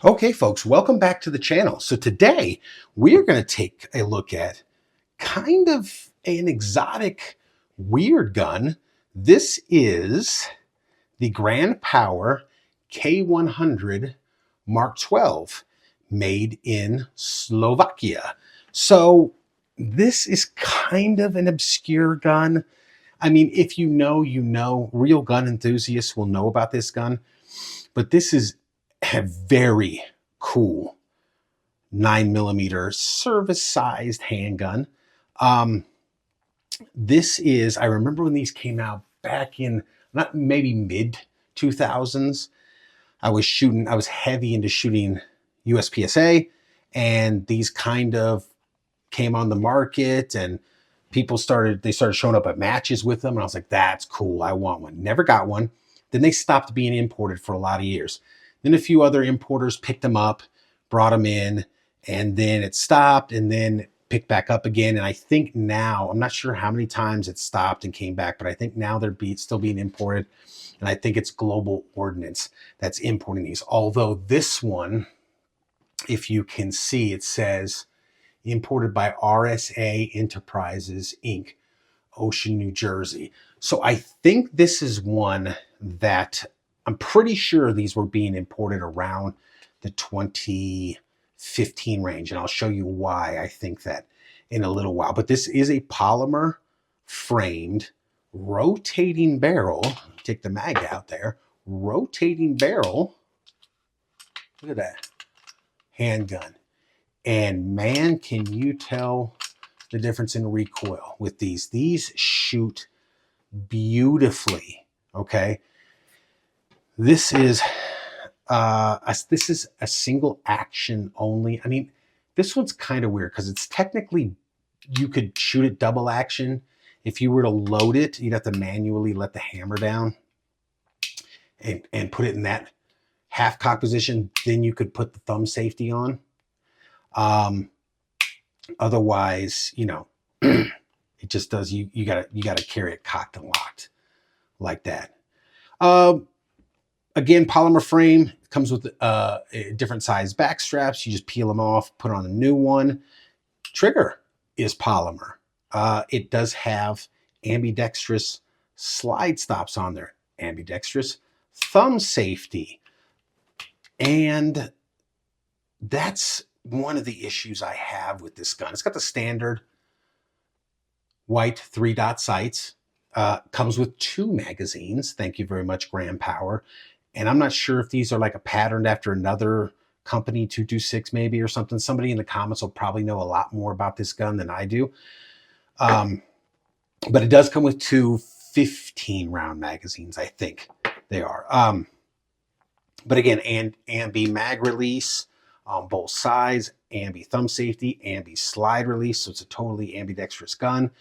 Okay, folks, welcome back to the channel. So today we are going to take a look at kind of an exotic, weird gun. This is the Grand Power K100 Mark 12 made in Slovakia. So this is kind of an obscure gun. I mean, if you know, you know, real gun enthusiasts will know about this gun, but this is a very cool 9mm service-sized handgun. Um, this is, I remember when these came out back in not maybe mid 2000s. I was heavy into shooting USPSA, and these kind of came on the market, and they started showing up at matches with them, and I was like, that's cool, I want one. Never got one. Then they stopped being imported for a lot of years. Then a few other importers picked them up, brought them in, and then it stopped, and then picked back up again. And I think now, I'm not sure how many times it stopped and came back, but I think now they're still being imported. And I think it's Global Ordnance that's importing these. Although this one, if you can see, it says imported by RSA Enterprises, Inc., Ocean, New Jersey. So I think this is one that I'm pretty sure these were being imported around the 2015 range. And I'll show you why I think that in a little while. But this is a polymer framed rotating barrel. Take the mag out there. Rotating barrel. Look at that handgun. And man, can you tell the difference in recoil with these. These shoot beautifully, okay? This is a single action only. I mean, this one's kind of weird because it's technically, you could shoot it double action. If you were to load it, you'd have to manually let the hammer down and put it in that half cock position. Then you could put the thumb safety on. Otherwise, you know, it just does, you gotta carry it cocked and locked like that. Again, polymer frame, comes with different size back straps. You just peel them off, put on a new one. Trigger is polymer. It does have ambidextrous slide stops on there, ambidextrous thumb safety. And that's one of the issues I have with this gun. It's got the standard white 3-dot sights. Comes with 2 magazines. Thank you very much, Grand Power. And I'm not sure if these are like a patterned after another company, 226 maybe or something. Somebody in the comments will probably know a lot more about this gun than I do. But it does come with 2 15-round magazines, I think they are. But again, ambi mag release on both sides, ambi thumb safety, ambi slide release. So it's a totally ambidextrous gun.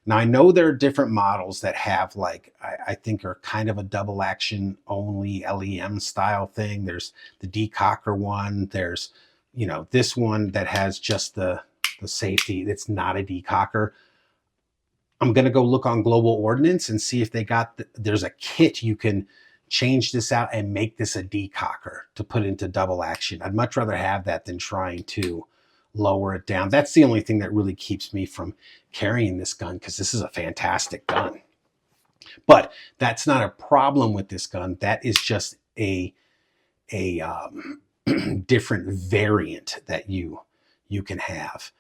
Now, I know there are different models that have, like, I think are kind of a double action only LEM style thing. There's the decocker one. There's, you know, this one that has just the safety. It's not a decocker. I'm going to go look on Global Ordnance and see if they got, there's a kit you can change this out and make this a decocker to put into double action. I'd much rather have that than trying to lower it down. That's the only thing that really keeps me from carrying this gun, because this is a fantastic gun. But that's not a problem with this gun. That is just a different variant that you can have.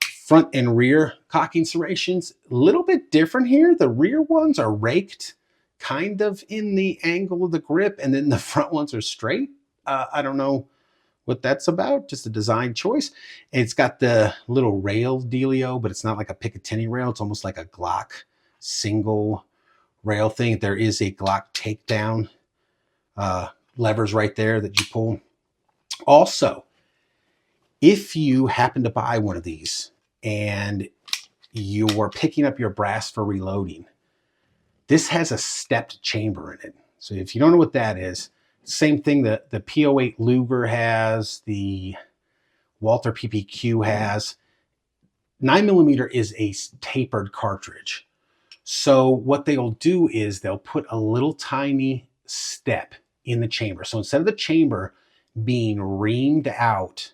Front and rear cocking serrations, a little bit different here. The rear ones are raked kind of in the angle of the grip, and then the front ones are straight. I don't know what that's about, just a design choice. It's got the little rail dealio, but it's not like a Picatinny rail. It's almost like a Glock single rail thing. There is a Glock takedown levers right there that you pull. Also, if you happen to buy one of these and you're picking up your brass for reloading, this has a stepped chamber in it. So if you don't know what that is, same thing that the P08 Luger has, the Walther PPQ has. 9mm is a tapered cartridge. So what they'll do is they'll put a little tiny step in the chamber. So instead of the chamber being reamed out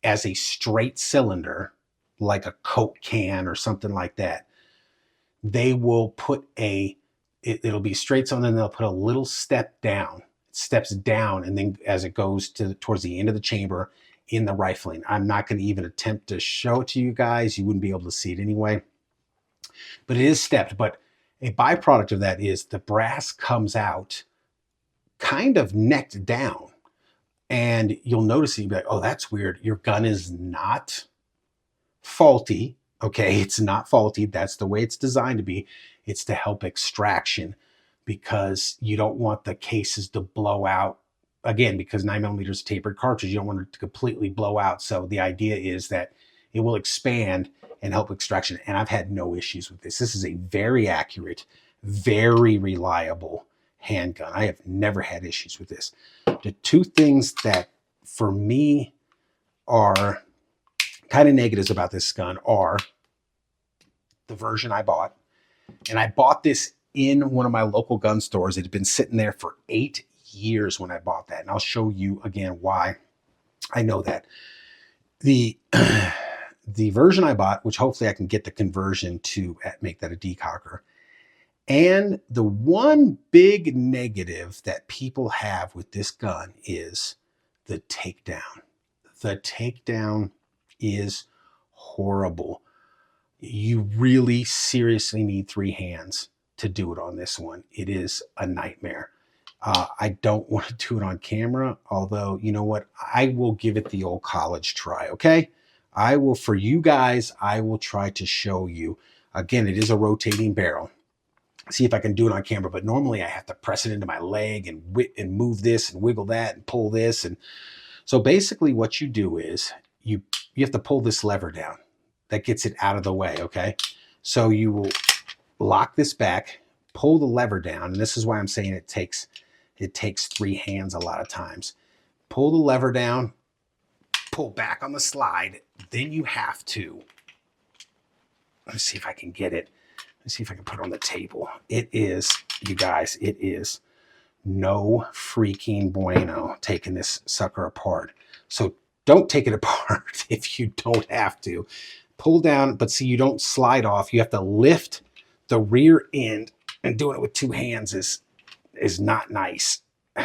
as a straight cylinder, like a Coke can or something like that, they will put it'll be straight cylinder, and they'll put a little step down, steps down, and then as it goes towards the end of the chamber in the rifling. I'm not going to even attempt to show it to you guys. You wouldn't be able to see it anyway. But it is stepped. But a byproduct of that is the brass comes out kind of necked down. And you'll notice, you'll be like, oh, that's weird. Your gun is not faulty. Okay, it's not faulty. That's the way it's designed to be. It's to help extraction, because you don't want the cases to blow out. Again, because 9mm is a tapered cartridge, you don't want it to completely blow out. So the idea is that it will expand and help extraction. And I've had no issues with this. This is a very accurate, very reliable handgun. I have never had issues with this. The two things that for me are kind of negatives about this gun are the version I bought. And I bought this in one of my local gun stores. It had been sitting there for 8 years when I bought that. And I'll show you again why I know that. The version I bought, which hopefully I can get the conversion to make that a decocker. And the one big negative that people have with this gun is the takedown. The takedown is horrible. You really seriously need 3 hands to do it on this one. It is a nightmare. I don't want to do it on camera, although, you know what? I will give it the old college try, okay? I will, for you guys, I will try to show you. Again, it is a rotating barrel. See if I can do it on camera, but normally I have to press it into my leg and move this and wiggle that and pull this. And so basically what you do is you have to pull this lever down. That gets it out of the way, okay? So you will lock this back, pull the lever down, and this is why I'm saying it takes 3 hands a lot of times. Pull the lever down, pull back on the slide, then you have to, let's see if I can get it. Let's see if I can put it on the table. It is, you guys, it is no freaking bueno taking this sucker apart. So don't take it apart if you don't have to. Pull down, but see, you don't slide off. You have to lift the rear end, and doing it with 2 hands is not nice. I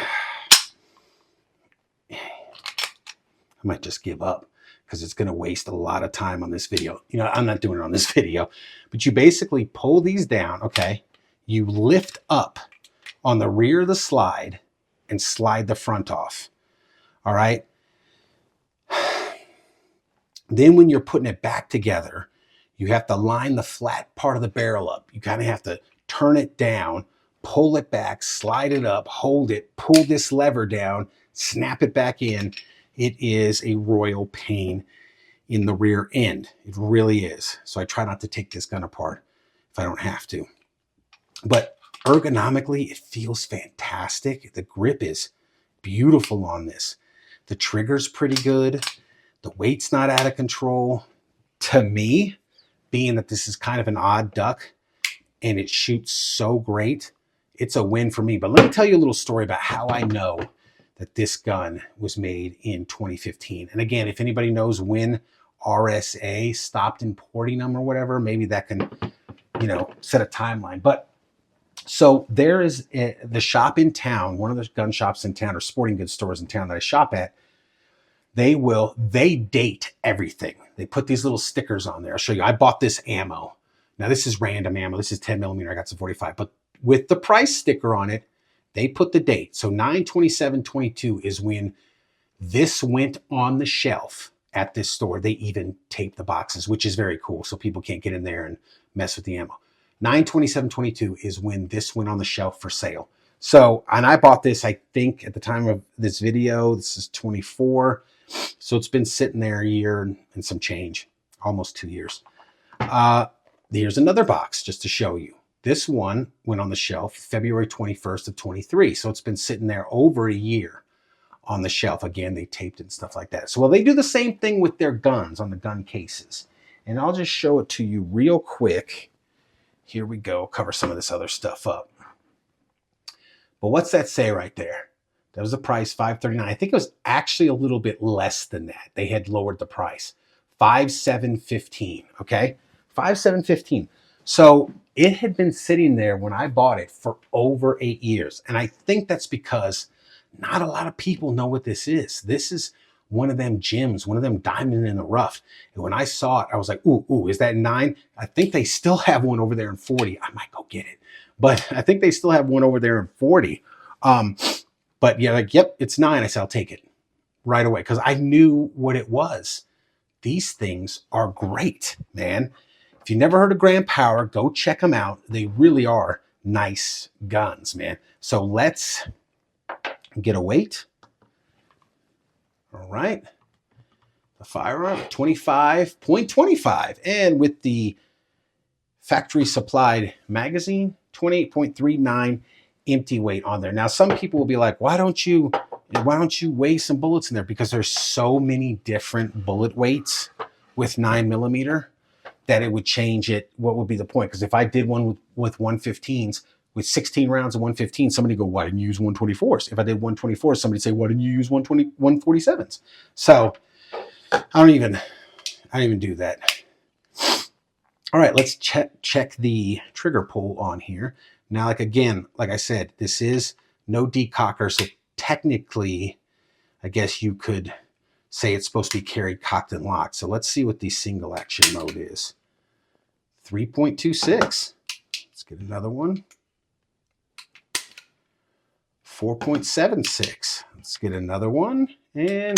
might just give up because it's going to waste a lot of time on this video. You know, I'm not doing it on this video, but you basically pull these down, okay? You lift up on the rear of the slide and slide the front off, all right? Then when you're putting it back together, you have to line the flat part of the barrel up. You kind of have to turn it down, pull it back, slide it up, hold it, pull this lever down, snap it back in. It is a royal pain in the rear end. It really is. So I try not to take this gun apart if I don't have to. But ergonomically, it feels fantastic. The grip is beautiful on this. The trigger's pretty good. The weight's not out of control. To me, being that this is kind of an odd duck and it shoots so great, it's a win for me. But let me tell you a little story about how I know that this gun was made in 2015. And again, if anybody knows when RSA stopped importing them or whatever, maybe that can, you know, set a timeline. But so there is the shop in town, one of the gun shops in town or sporting goods stores in town that I shop at. They date everything. They put these little stickers on there. I'll show you. I bought this ammo. Now this is random ammo. This is 10mm. I got some 45, but with the price sticker on it, they put the date. So 9/27/22 is when this went on the shelf at this store. They even taped the boxes, which is very cool. So people can't get in there and mess with the ammo. 9/27/22 is when this went on the shelf for sale. So, and I bought this, I think at the time of this video, this is 24. So it's been sitting there a year and some change, almost 2 years. Here's another box just to show you. This one went on the shelf February 21st of 23. So it's been sitting there over a year on the shelf. Again, they taped it and stuff like that. So, well, they do the same thing with their guns on the gun cases. And I'll just show it to you real quick. Here we go. Cover some of this other stuff up. But what's that say right there? That was the price, $539. I think it was actually a little bit less than that. They had lowered the price. $5,715, okay? $5,715. So it had been sitting there when I bought it for over 8 years. And I think that's because not a lot of people know what this is. This is one of them gems, one of them diamond in the rough. And when I saw it, I was like, ooh, is that 9? I think they still have one over there in 40. I might go get it. But I think they still have one over there in 40. But yeah, like, yep, it's 9. I said, I'll take it right away because I knew what it was. These things are great, man. If you never heard of Grand Power, go check them out. They really are nice guns, man. So let's get a weight. All right. The firearm, 25.25. And with the factory supplied magazine, 28.39 empty weight on there. Now, some people will be like, why don't you weigh some bullets in there? Because there's so many different bullet weights with 9mm that it would change it. What would be the point? Because if I did one with 115s, with 16 rounds of 115, somebody go, why didn't you use 124s? If I did 124s, somebody say, why didn't you use 147s? So I don't even do that. All right, let's check the trigger pull on here. Now, like I said, this is no decocker, so technically, I guess you could say it's supposed to be carried cocked and locked. So let's see what the single action mode is. 3.26. Let's get another one. 4.76. Let's get another one. And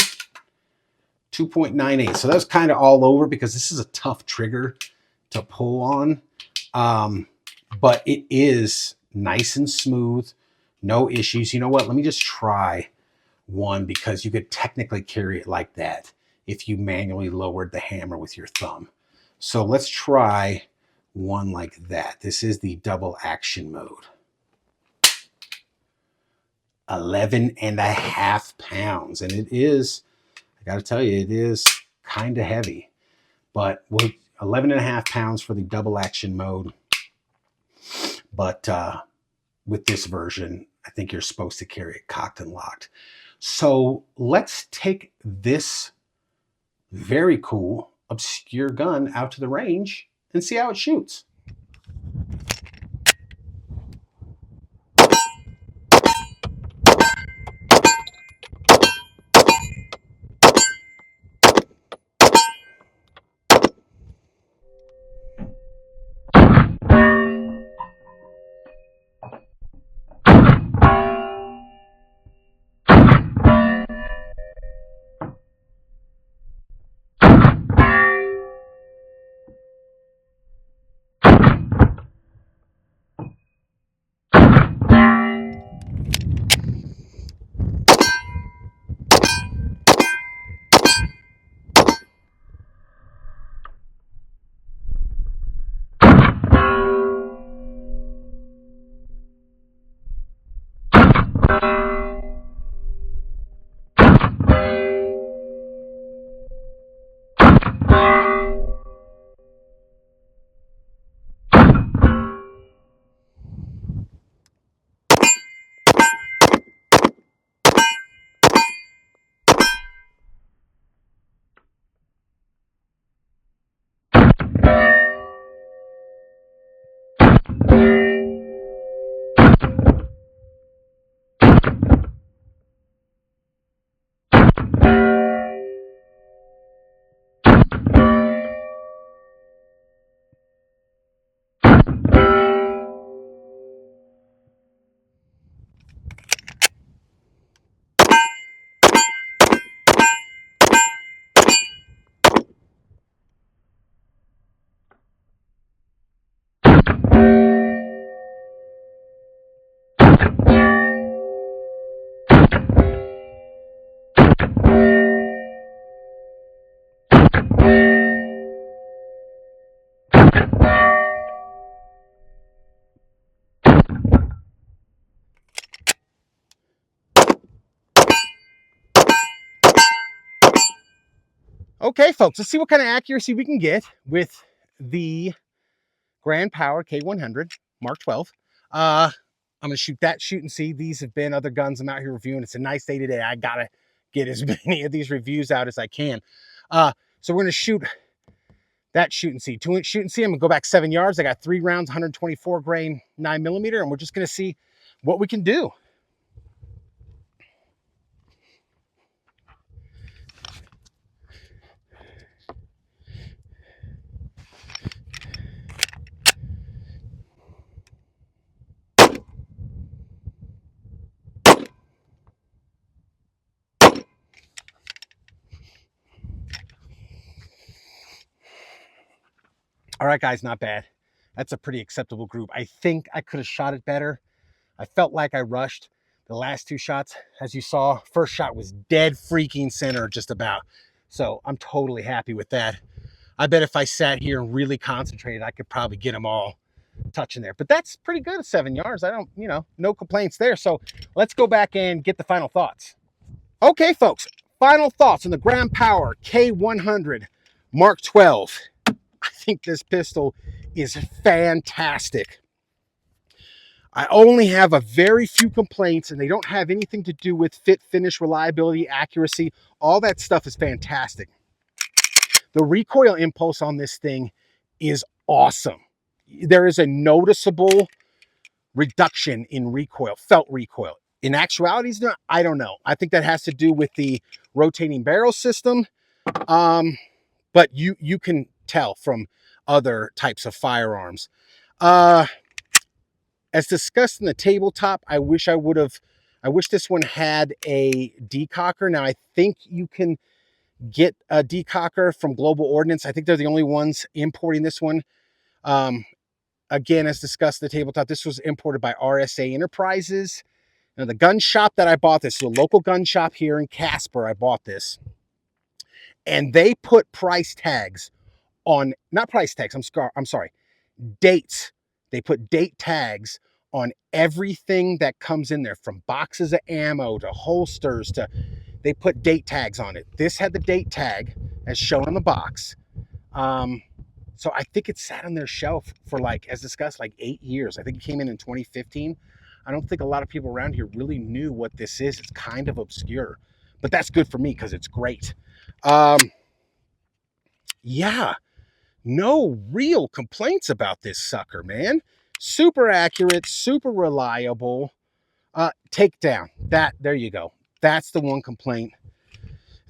2.98. So that's kind of all over because this is a tough trigger to pull on. But it is nice and smooth, no issues. You know what? Let me just try one because you could technically carry it like that if you manually lowered the hammer with your thumb. So let's try one like that. This is the double action mode. 11.5 pounds. And it is, I got to tell you, it is kind of heavy. But with 11.5 pounds for the double action mode. But with this version, I think you're supposed to carry it cocked and locked. So let's take this very cool, obscure gun out to the range and see how it shoots. Okay, folks, let's see what kind of accuracy we can get with the Grand Power K100 Mark 12. I'm gonna shoot that, shoot and see. These have been other guns I'm out here reviewing. It's a nice day today. I gotta get as many of these reviews out as I can. So we're gonna shoot that, shoot and see. 2-inch shoot and see. I'm gonna go back 7 yards. I got 3 rounds, 124 grain 9mm, and we're just gonna see what we can do. All right, guys, not bad. That's a pretty acceptable group. I think I could have shot it better. I felt like I rushed the last 2 shots. As you saw, first shot was dead freaking center just about. So I'm totally happy with that. I bet if I sat here and really concentrated, I could probably get them all touching there. But that's pretty good at 7 yards. I don't, no complaints there. So let's go back and get the final thoughts. Okay, folks, final thoughts on the Gram Power K100 Mark 12. I think this pistol is fantastic. I only have a very few complaints, and they don't have anything to do with fit, finish, reliability, accuracy. All that stuff is fantastic. The recoil impulse on this thing is awesome. There is a noticeable reduction in recoil, felt recoil. In actuality, I don't know. I think that has to do with the rotating barrel system. But you can tell from other types of firearms. As discussed in the tabletop, I wish this one had a decocker. Now, I think you can get a decocker from Global Ordnance. I think they're the only ones importing this one. Again, as discussed in the tabletop, this was imported by RSA Enterprises. Now, the gun shop that I bought this, the local gun shop here in Casper, I bought this. And they put price tags on, not price tags, I'm sorry, dates. They put date tags on everything that comes in there, from boxes of ammo to holsters to, they put date tags on it. This had the date tag as shown on the box. So I think it sat on their shelf for, like, as discussed, like 8 years. I think it came in 2015. I don't think a lot of people around here really knew what this is. It's kind of obscure, but that's good for me because it's great. Yeah, no real complaints about this sucker, man. Super accurate, super reliable. Takedown. There you go. That's the one complaint.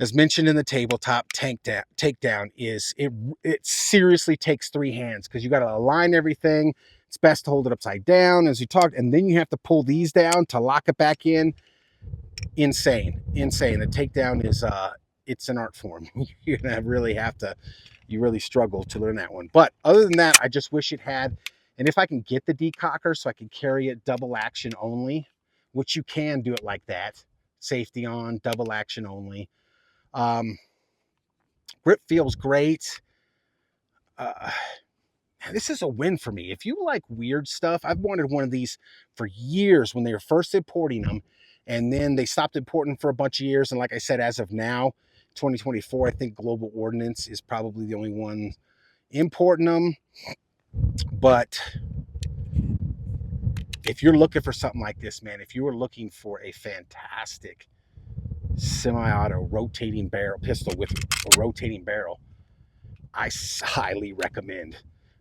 As mentioned in the tabletop, takedown is, it seriously takes 3 hands, because you got to align everything. It's best to hold it upside down as you talk, and then you have to pull these down to lock it back in. Insane. The takedown is, it's an art form. You're gonna really have to, you really struggle to learn that one. But other than that, I just wish it had, and if I can get the decocker so I can carry it double action only, which you can do it like that, safety on, double action only. Grip feels great. This is a win for me. If you like weird stuff, I've wanted one of these for years when they were first importing them, and then they stopped importing for a bunch of years. And like I said, as of now, 2024, I think Global Ordnance is probably the only one importing them. But if you're looking for something like this, man, if you were looking for a fantastic semi-auto rotating barrel pistol with a rotating barrel, I highly recommend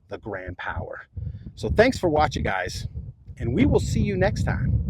the Gram Power. So thanks for watching, guys, and we will see you next time.